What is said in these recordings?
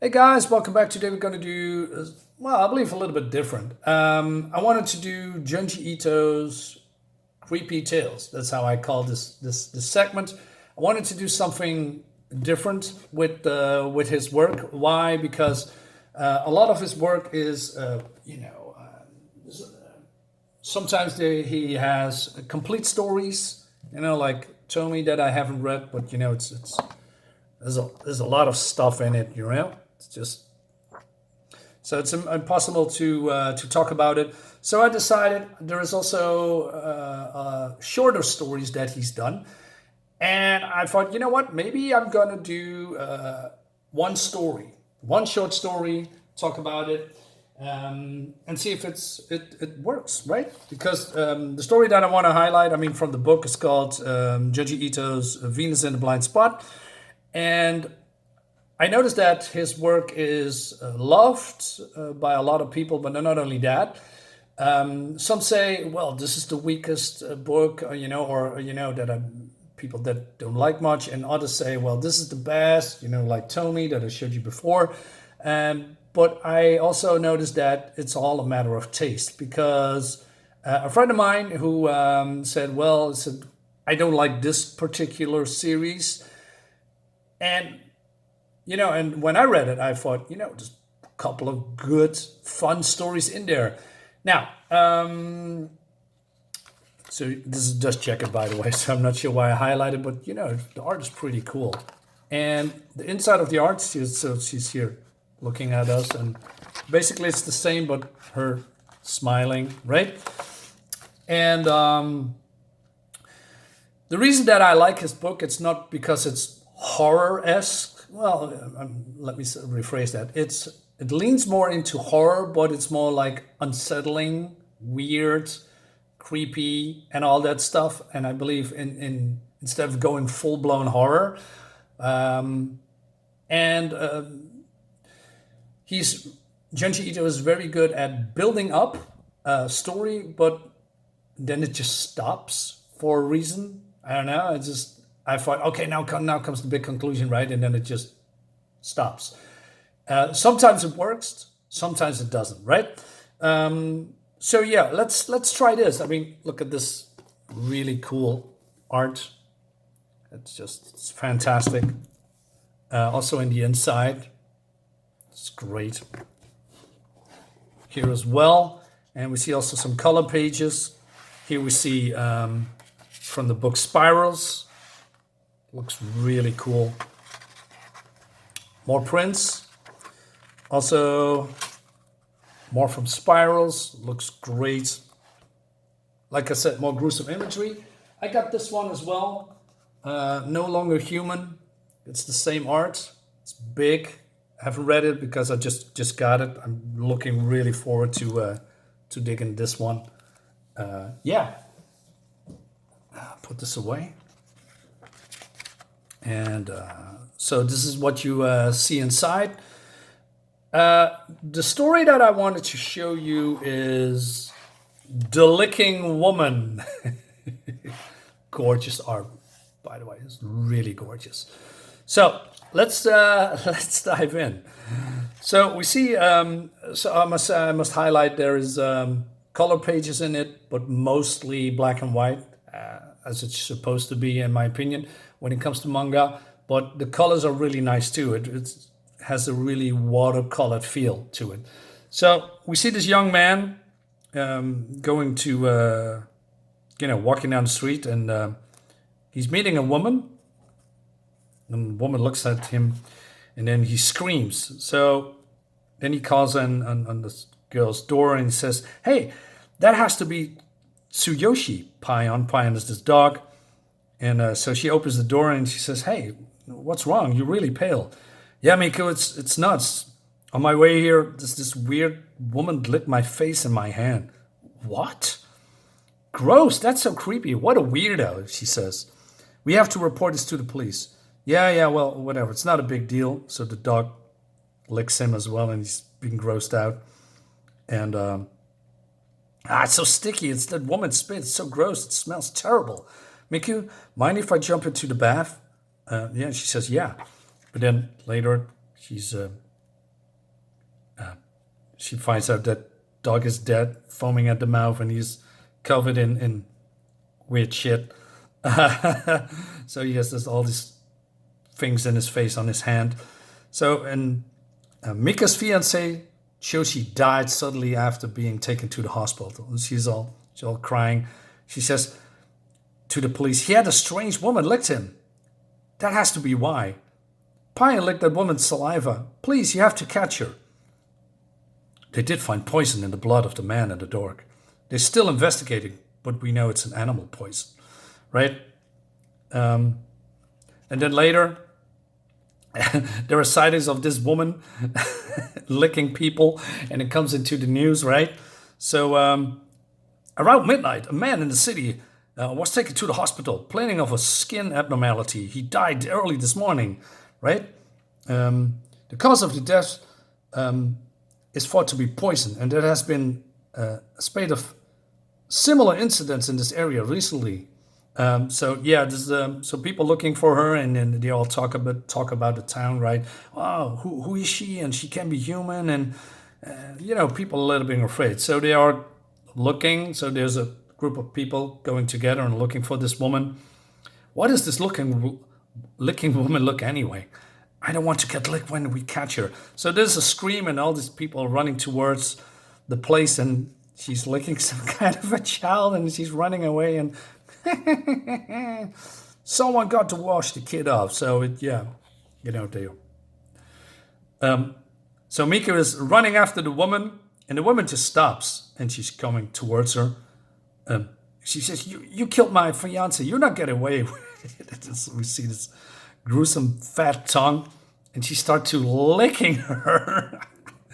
Hey guys, welcome back. Today we're going to do, well, I believe a little bit different. I wanted to do Junji Ito's Creepy Tales. That's how I call this segment. I wanted to do something different with his work. Why? Because a lot of his work is, sometimes he has complete stories. Like Tomie that I haven't read, but it's there's a lot of stuff in it. It's just so it's impossible to talk about it. So I decided there is also shorter stories that he's done, and I thought, you know what? Maybe I'm gonna do one story, one short story, talk about it, and see if it works, right? Because the story that I want to highlight, I mean, from the book, is called Junji Ito's Venus in the Blind Spot, and I noticed that his work is loved by a lot of people, but not only that. Some say, well, this is the weakest book, that people that don't like much, and others say, well, this is the best, like Tomie that I showed you before. But I also noticed that it's all a matter of taste, because a friend of mine who said, I don't like this particular series, and and when I read it, I thought, just a couple of good, fun stories in there. Now, so this is just check it, by the way, so I'm not sure why I highlighted, but the art is pretty cool. And the inside of the art, she's here looking at us, and basically it's the same, but her smiling, right? And the reason that I like his book, it's not because it's horror-esque. Well, let me rephrase that. It leans more into horror, but it's more like unsettling, weird, creepy, and all that stuff. And I believe in instead of going full blown horror, and Junji Ito is very good at building up a story, but then it just stops for a reason. I don't know. I thought, okay, now comes the big conclusion, right? And then it just stops. Sometimes it works, sometimes it doesn't, right? So yeah, let's try this. I mean, look at this really cool art. It's fantastic. Also in the inside, it's great. Here as well, and we see also some color pages. Here we see from the book Spirals. Looks really cool. More prints. Also, more from Spirals. Looks great. Like I said, more gruesome imagery. I got this one as well. No Longer Human. It's the same art. It's big. I haven't read it because I just got it. I'm looking really forward to digging this one. Yeah. Put this away. And so this is what you see inside. The story that I wanted to show you is The Licking Woman. Gorgeous art, by the way. It's really gorgeous. So let's dive in. So we see. So I must highlight there is color pages in it, but mostly black and white, as it's supposed to be, in my opinion, when it comes to manga. But the colors are really nice too. It has a really watercolored feel to it. So we see this young man going to, walking down the street, and he's meeting a woman. And the woman looks at him, and then he screams. So then he calls on this girl's door, and he says, "Hey, that has to be Tsuyoshi." Pion is this dog. And so she opens the door and she says, "Hey, what's wrong? You're really pale." "Yeah, Miku, it's nuts. On my way here, this weird woman licked my face and my hand." "What? Gross, that's so creepy. What a weirdo," she says. "We have to report this to the police." Yeah, well, whatever. It's not a big deal." So the dog licks him as well, and he's being grossed out. And, it's so sticky. It's that woman's spit. It's so gross. It smells terrible. "Miku, mind if I jump into the bath?" Yeah, she says, "Yeah." But then later, she's she finds out that dog is dead, foaming at the mouth, and he's covered in weird shit. So he has all these things in his face, on his hand. So, and Mika's fiance shows she died suddenly after being taken to the hospital. She's all crying. She says to the police, he had a strange woman licked him. That has to be why. Pine licked that woman's saliva. Please, you have to catch her. They did find poison in the blood of the man and the dog. They're still investigating, but we know it's an animal poison, right? And then later, there are sightings of this woman licking people, and it comes into the news, right? So around midnight, a man in the city was taken to the hospital, complaining of a skin abnormality. He died early this morning, right? The cause of the death is thought to be poison, and there has been a spate of similar incidents in this area recently. So yeah, there's so people looking for her, and then they all talk about the town, right? Oh, who is she? And she can be human, and people a little bit afraid. So they are looking. So there's a group of people going together and looking for this woman. What does this licking woman look anyway? I don't want to get licked when we catch her. So there's a scream, and all these people running towards the place, and she's licking some kind of a child, and she's running away, and someone got to wash the kid off. So so Mika is running after the woman, and the woman just stops, and she's coming towards her. She says, you killed my fiance. You're not getting away with it. We see this gruesome fat tongue, and she starts to licking her.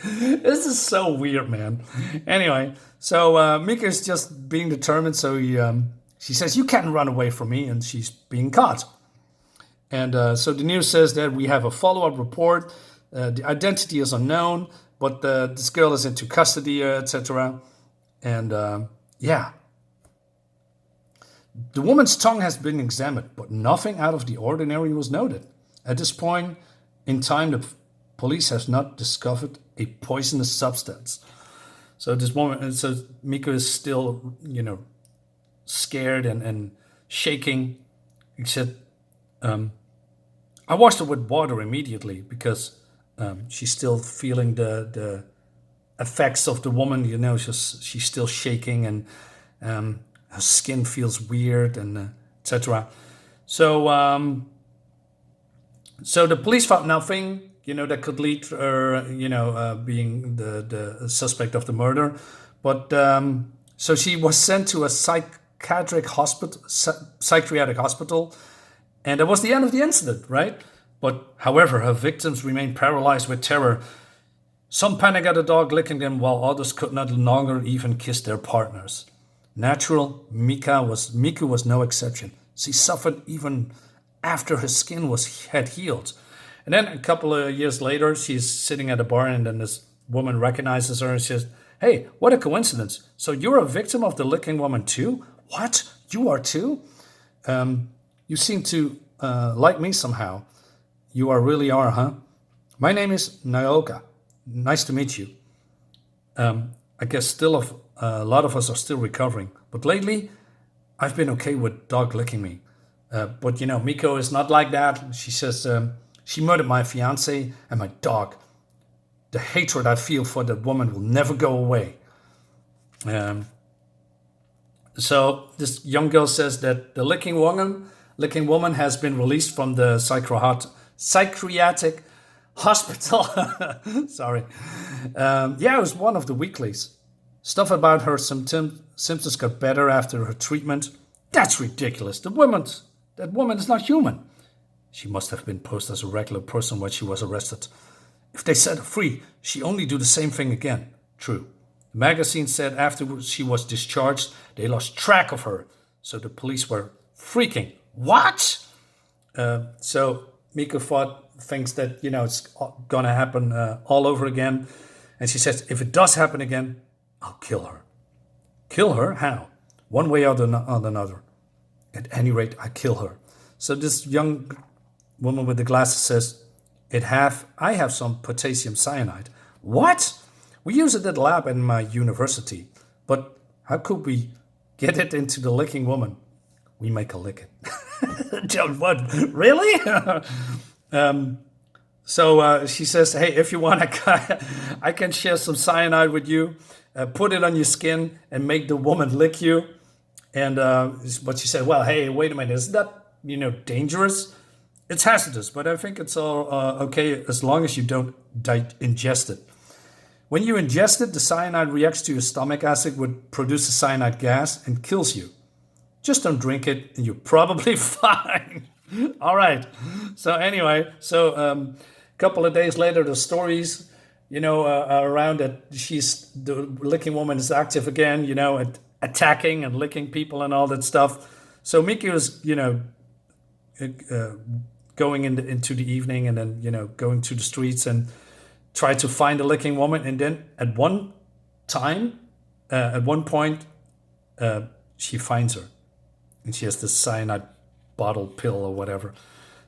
This is so weird, man. Anyway, so Mika is just being determined. So she says, you can't run away from me, and she's being caught. And so the news says that we have a follow-up report. The identity is unknown, but this girl is into custody, etc. And the woman's tongue has been examined, but nothing out of the ordinary was noted. At this point in time, the police have not discovered a poisonous substance. So this woman, so Mika is still, scared and shaking. Except, I washed her with water immediately because she's still feeling the effects of the woman. She's still shaking, and her skin feels weird, and etc. So, so the police found nothing, that could lead to her, being the suspect of the murder. But so she was sent to a psychiatric hospital, and that was the end of the incident, right? But however, her victims remained paralyzed with terror. Some panic at the dog licking them, while others could not longer even kiss their partners. Natural, Mika was no exception. She suffered even after her skin had healed. And then a couple of years later, she's sitting at a bar, and then this woman recognizes her and says, hey, what a coincidence. So you're a victim of the licking woman too? What? You are too? You seem to like me somehow. You really are, huh? My name is Naoka. Nice to meet you. I guess still a lot of us are still recovering. But lately, I've been okay with dog licking me. But Miko is not like that. She says, she murdered my fiance and my dog. The hatred I feel for that woman will never go away. So this young girl says that the licking woman has been released from the psychiatric hospital. Sorry. It was one of the weeklies. Stuff about her symptoms got better after her treatment. That's ridiculous. That woman is not human. She must have been posed as a regular person when she was arrested. If they set her free, she only do the same thing again. True. The magazine said after she was discharged, they lost track of her. So the police were freaking. What? So Mika thinks that, it's going to happen all over again. And she says, if it does happen again, I'll kill her. Kill her? How? One way or another. At any rate, I kill her. So this young woman with the glasses says, I have some potassium cyanide. What? We use it at lab in my university. But how could we get it into the licking woman? We make her lick it. John, what? Really? So she says, hey, if you want, I can share some cyanide with you. Put it on your skin and make the woman lick you. And but she said, well, hey, wait a minute. Is that, dangerous? It's hazardous, but I think it's all okay as long as you don't ingest it. When you ingest it, the cyanide reacts to your stomach acid, would produce a cyanide gas and kills you. Just don't drink it and you're probably fine. All right. So anyway, a couple of days later, the stories, around that the licking woman is active again, attacking and licking people and all that stuff. So Miku is, going into the evening and then, going to the streets and try to find a licking woman. And then at one point, she finds her. And she has this cyanide bottle pill or whatever.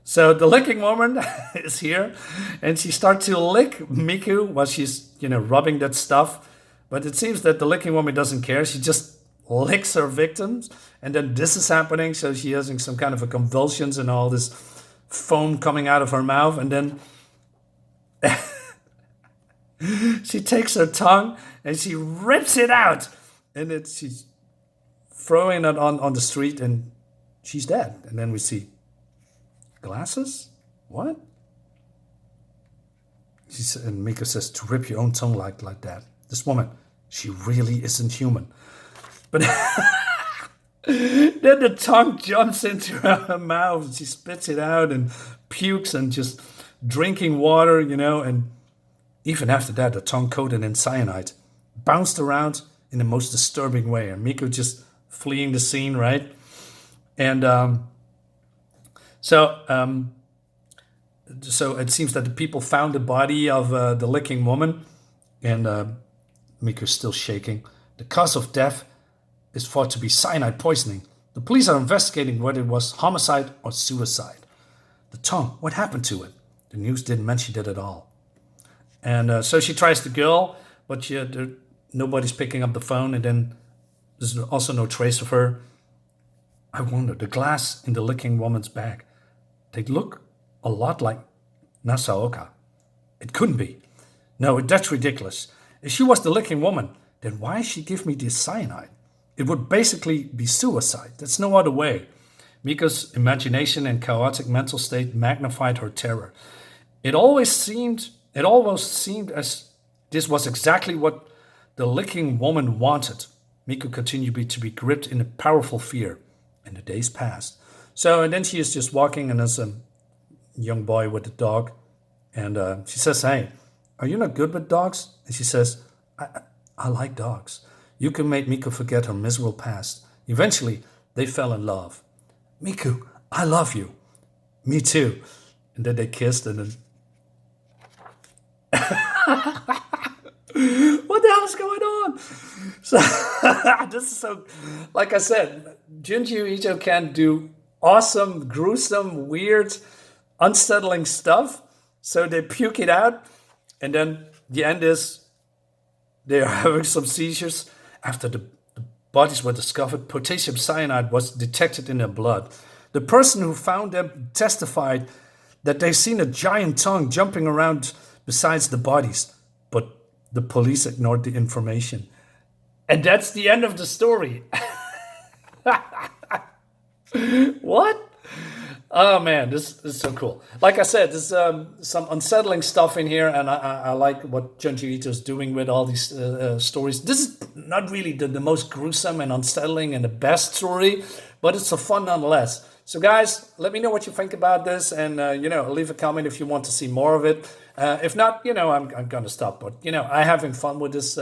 So the licking woman is here, and she starts to lick Miku while she's, rubbing that stuff. But it seems that the licking woman doesn't care. She just licks her victims, and then this is happening. So she has some kind of a convulsions and all this foam coming out of her mouth, and then she takes her tongue and she rips it out, and she's throwing it on the street, and she's dead. And then we see glasses? What? And Miko says, to rip your own tongue like that. This woman, she really isn't human. But then the tongue jumps into her mouth, and she spits it out and pukes and just drinking water, and even after that, the tongue coated in cyanide bounced around in the most disturbing way. And Miko just fleeing the scene, right? And so it seems that the people found the body of the licking woman, and Miko's still shaking. The cause of death is thought to be cyanide poisoning. The police are investigating whether it was homicide or suicide. The tongue, what happened to it? The news didn't mention it at all. And so she tries to go, but nobody's picking up the phone, and then there's also no trace of her. I wonder, the glass in the licking woman's bag, they look a lot like Nasaoka. It couldn't be. No, that's ridiculous. If she was the licking woman, then why she give me this cyanide? It would basically be suicide. There's no other way. Miko's imagination and chaotic mental state magnified her terror. It almost seemed as this was exactly what the licking woman wanted. Miko continued to be gripped in a powerful fear, and the days passed. And then she is just walking, and there's a young boy with a dog, and she says, hey, are you not good with dogs? And she says, I like dogs. You can make Miko forget her miserable past. Eventually, they fell in love. Miku, I love you. Me too. And then they kissed, and then what the hell is going on? So this is so, like I said, Junji Ito can do awesome, gruesome, weird, unsettling stuff. So they puke it out, and then the end is they are having some seizures. After the bodies were discovered, potassium cyanide was detected in their blood. The person who found them testified that they seen a giant tongue jumping around besides the bodies, but the police ignored the information. And that's the end of the story. What? Oh man, this is so cool. Like I said, there's some unsettling stuff in here, and I like what Junji Ito is doing with all these stories. This is not really the most gruesome and unsettling and the best story, but it's a fun nonetheless. So guys, let me know what you think about this, and leave a comment if you want to see more of it. If not, I'm gonna stop. But I'm having fun with this